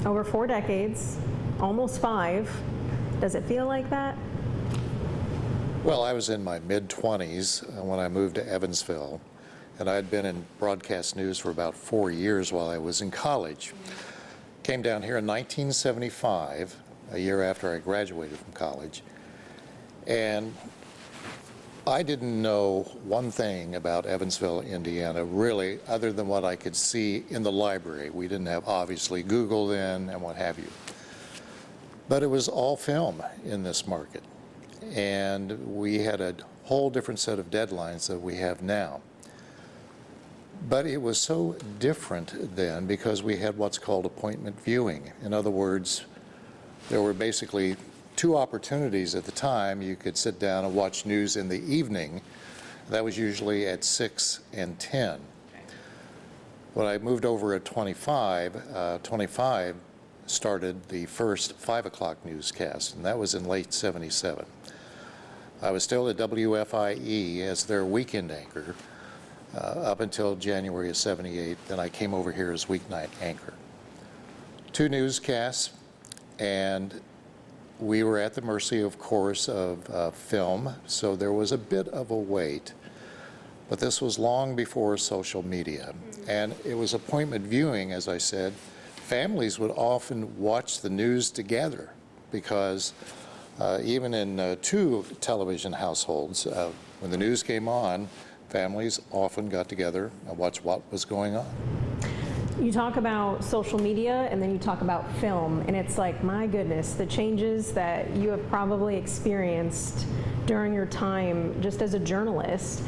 Over 4 decades, almost 5. Does it feel like that? Well, I was in my mid-20s when I moved to Evansville, and I had been in broadcast news for about 4 years while I was in college. Came down here in 1975, a year after I graduated from college, and I didn't know one thing about Evansville, Indiana, really, other than what I could see in the library. We didn't have, obviously, Google then and what have you. But it was all film in this market. And we had a whole different set of deadlines that we have now. But it was so different then because we had what's called appointment viewing. In other words, there were basically 2 opportunities at the time. You could sit down and watch news in the evening. That was usually at 6 and 10. When I moved over at 25 started the first 5 o'clock newscast, and that was in late '77. I was still at WFIE as their weekend anchor up until January of '78. Then I came over here as weeknight anchor. 2 newscasts, and we were at the mercy, of course, of film, so there was a bit of a wait. But this was long before social media, and it was appointment viewing, as I said. Families would often watch the news together because even in 2 television households, when the news came on, families often got together and watched what was going on. You talk about social media and then you talk about film, and it's like, my goodness, the changes that you have probably experienced during your time just as a journalist.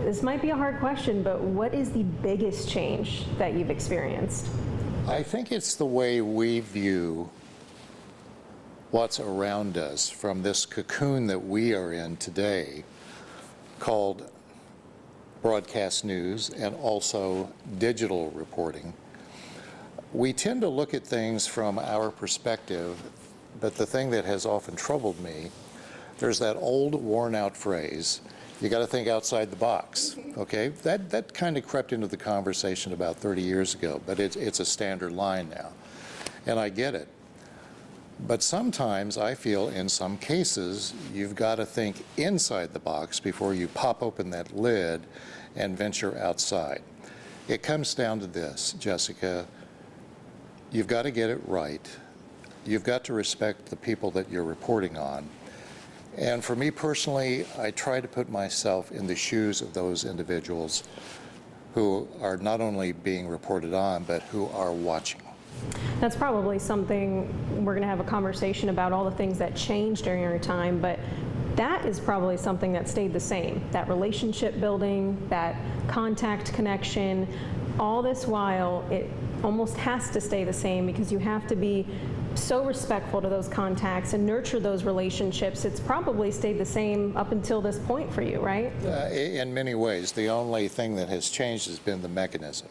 This might be a hard question, but what is the biggest change that you've experienced? I think it's the way we view what's around us from this cocoon that we are in today called broadcast news and also digital reporting. We tend to look at things from our perspective, but the thing that has often troubled me, there's that old worn out phrase, you got to think outside the box, okay? That kind of crept into the conversation about 30 years ago, but it's a standard line now, and I get it. But sometimes I feel in some cases you've got to think inside the box before you pop open that lid and venture outside. It comes down to this, Jessica, you've got to get it right. You've got to respect the people that you're reporting on. And for me personally, I try to put myself in the shoes of those individuals who are not only being reported on, but who are watching. That's probably something we're going to have a conversation about, all the things that changed during your time, but that is probably something that stayed the same. That relationship building, that contact connection, all this while it almost has to stay the same because you have to be so respectful to those contacts and nurture those relationships. It's probably stayed the same up until this point for you, right? In many ways. The only thing that has changed has been the mechanism.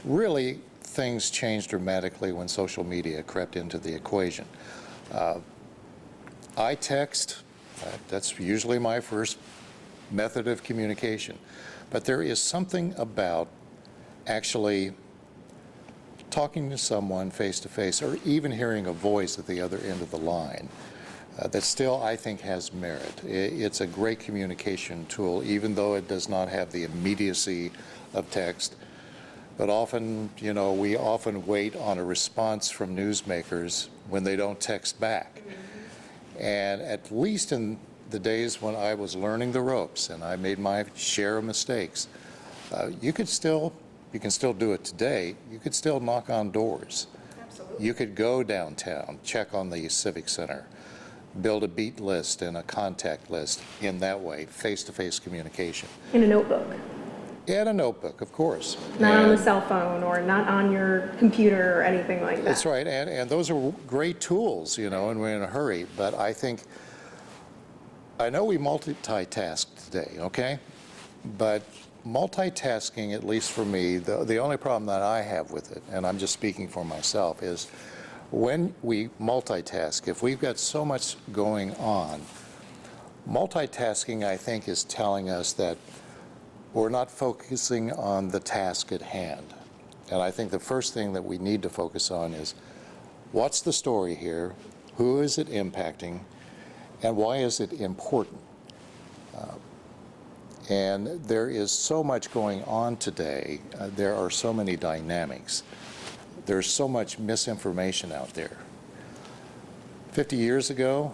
Really, things changed dramatically when social media crept into the equation. I text, that's usually my first method of communication. But there is something about actually talking to someone face to face, or even hearing a voice at the other end of the line, that still, I think, has merit. It's a great communication tool, even though it does not have the immediacy of text. But often, you know, we often wait on a response from newsmakers when they don't text back. And at least in the days when I was learning the ropes and I made my share of mistakes, you can still do it today. You could still knock on doors. Absolutely. You could go downtown, check on the Civic Center, build a beat list and a contact list in that way, face-to-face communication. In a notebook. And a notebook, of course. Not on the cell phone or not on your computer or anything like that. That's right, and those are great tools, you know, and we're in a hurry, but I know we multitask today, okay? But multitasking, at least for me, the only problem that I have with it, and I'm just speaking for myself, is when we multitask, if we've got so much going on, multitasking, I think, is telling us that we're not focusing on the task at hand. And I think the first thing that we need to focus on is What's the story here? Who is it impacting? And why is it important? And there is so much going on today. There are so many dynamics. There's so much misinformation out there. 50 years ago,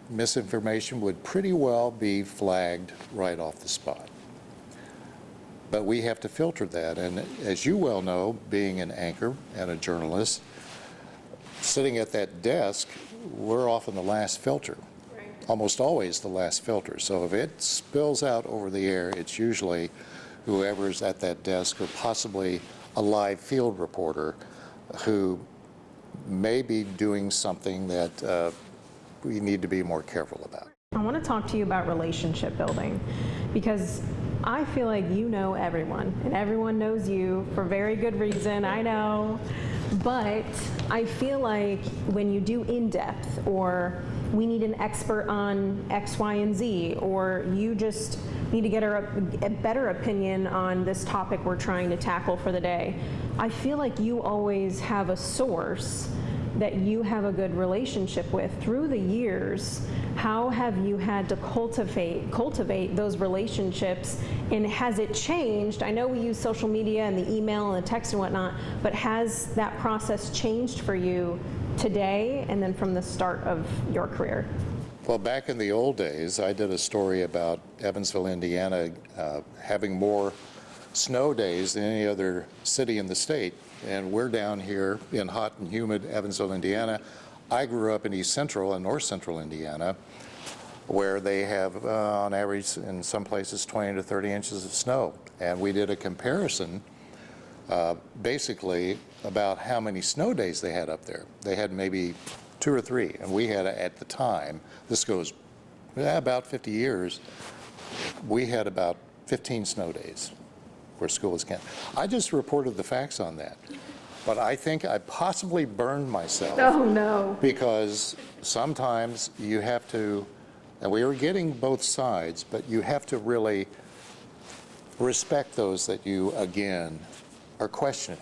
misinformation would pretty well be flagged right off the spot. But we have to filter that. And as you well know, being an anchor and a journalist, sitting at that desk, we're often the last filter. Almost always the last filter. So if it spills out over the air, it's usually whoever's at that desk or possibly a live field reporter who may be doing something that we need to be more careful about. I want to talk to you about relationship building because I feel like you know everyone and everyone knows you for very good reason, I know. But I feel like when you do in-depth or we need an expert on X, Y, and Z, or you just need to get a better opinion on this topic we're trying to tackle for the day, I feel like you always have a source that you have a good relationship with. Through the years, how have you had to cultivate those relationships, and has it changed? I know we use social media and the email and the text and whatnot, but has that process changed for you today and then from the start of your career? Well, back in the old days, I did a story about Evansville, Indiana, having more snow days than any other city in the state. And we're down here in hot and humid Evansville, Indiana. I grew up in East Central and North Central Indiana, where they have, on average, in some places, 20 to 30 inches of snow. And we did a comparison, basically, about how many snow days they had up there. They had maybe 2 or 3, and we had, at the time, this goes about 50 years, we had about 15 snow days where school was canceled. I just reported the facts on that. But I think I possibly burned myself. Oh, no. Because sometimes you have to, and we were getting both sides, but you have to really respect those that you, again, are questioning.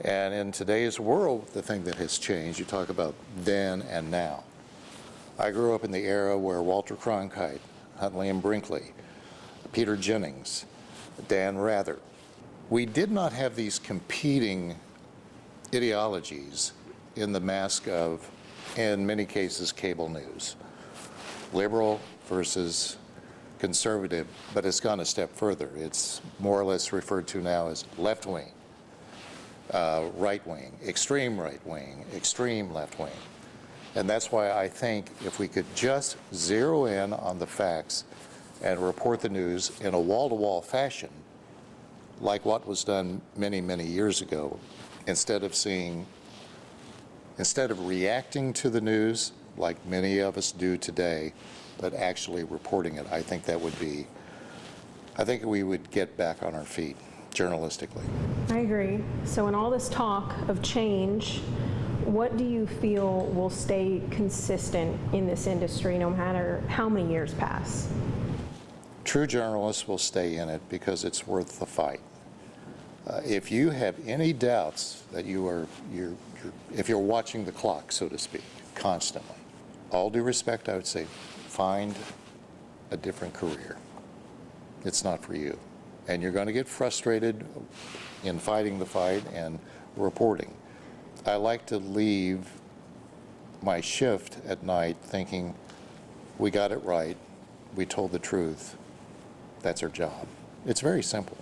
And in today's world, the thing that has changed, you talk about then and now. I grew up in the era where Walter Cronkite, Huntley and Brinkley, Peter Jennings, Dan Rather, we did not have these competing ideologies in the mask of, in many cases, cable news. Liberal versus conservative, but it's gone a step further. It's more or less referred to now as left-wing, right-wing, extreme right-wing, extreme left-wing. And that's why I think if we could just zero in on the facts and report the news in a wall-to-wall fashion, like what was done many, many years ago, instead of reacting to the news like many of us do today, but actually reporting it, I think we would get back on our feet journalistically. I agree. So in all this talk of change, what do you feel will stay consistent in this industry no matter how many years pass? True journalists will stay in it because it's worth the fight. If you have any doubts that if you're watching the clock, so to speak, constantly, all due respect, I would say, find a different career. It's not for you. And you're going to get frustrated in fighting the fight and reporting. I like to leave my shift at night thinking, we got it right, we told the truth, that's our job. It's very simple.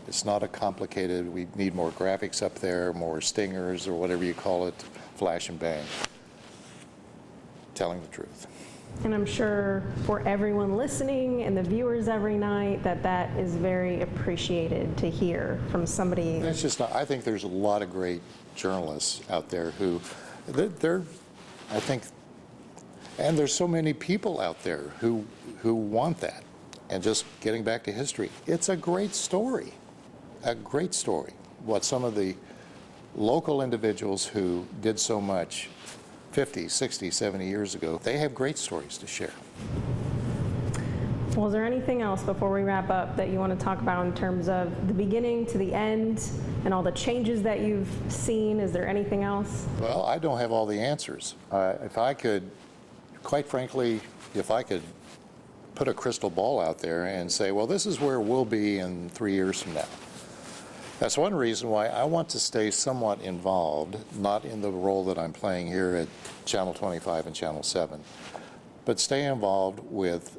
It's not a complicated, we need more graphics up there, more stingers or whatever you call it, flash and bang. Telling the truth. And I'm sure for everyone listening and the viewers every night that is very appreciated to hear from somebody. It's just not, I think there's a lot of great journalists out there who, I think, and there's so many people out there who want that. And just getting back to history, it's a great story. A great story. What some of the local individuals who did so much 50, 60, 70 years ago, they have great stories to share. Well, is there anything else before we wrap up that you want to talk about in terms of the beginning to the end and all the changes that you've seen? Is there anything else? Well, I don't have all the answers. If I could, quite frankly, if I could put a crystal ball out there and say, well, this is where we'll be in 3 years from now. That's one reason why I want to stay somewhat involved, not in the role that I'm playing here at Channel 25 and Channel 7, but stay involved with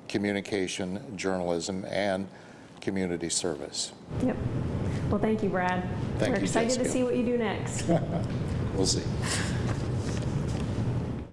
communication, journalism, and community service. Yep. Well, thank you, Brad. Thank We're you, excited Jessica. to see what you do next. We'll see.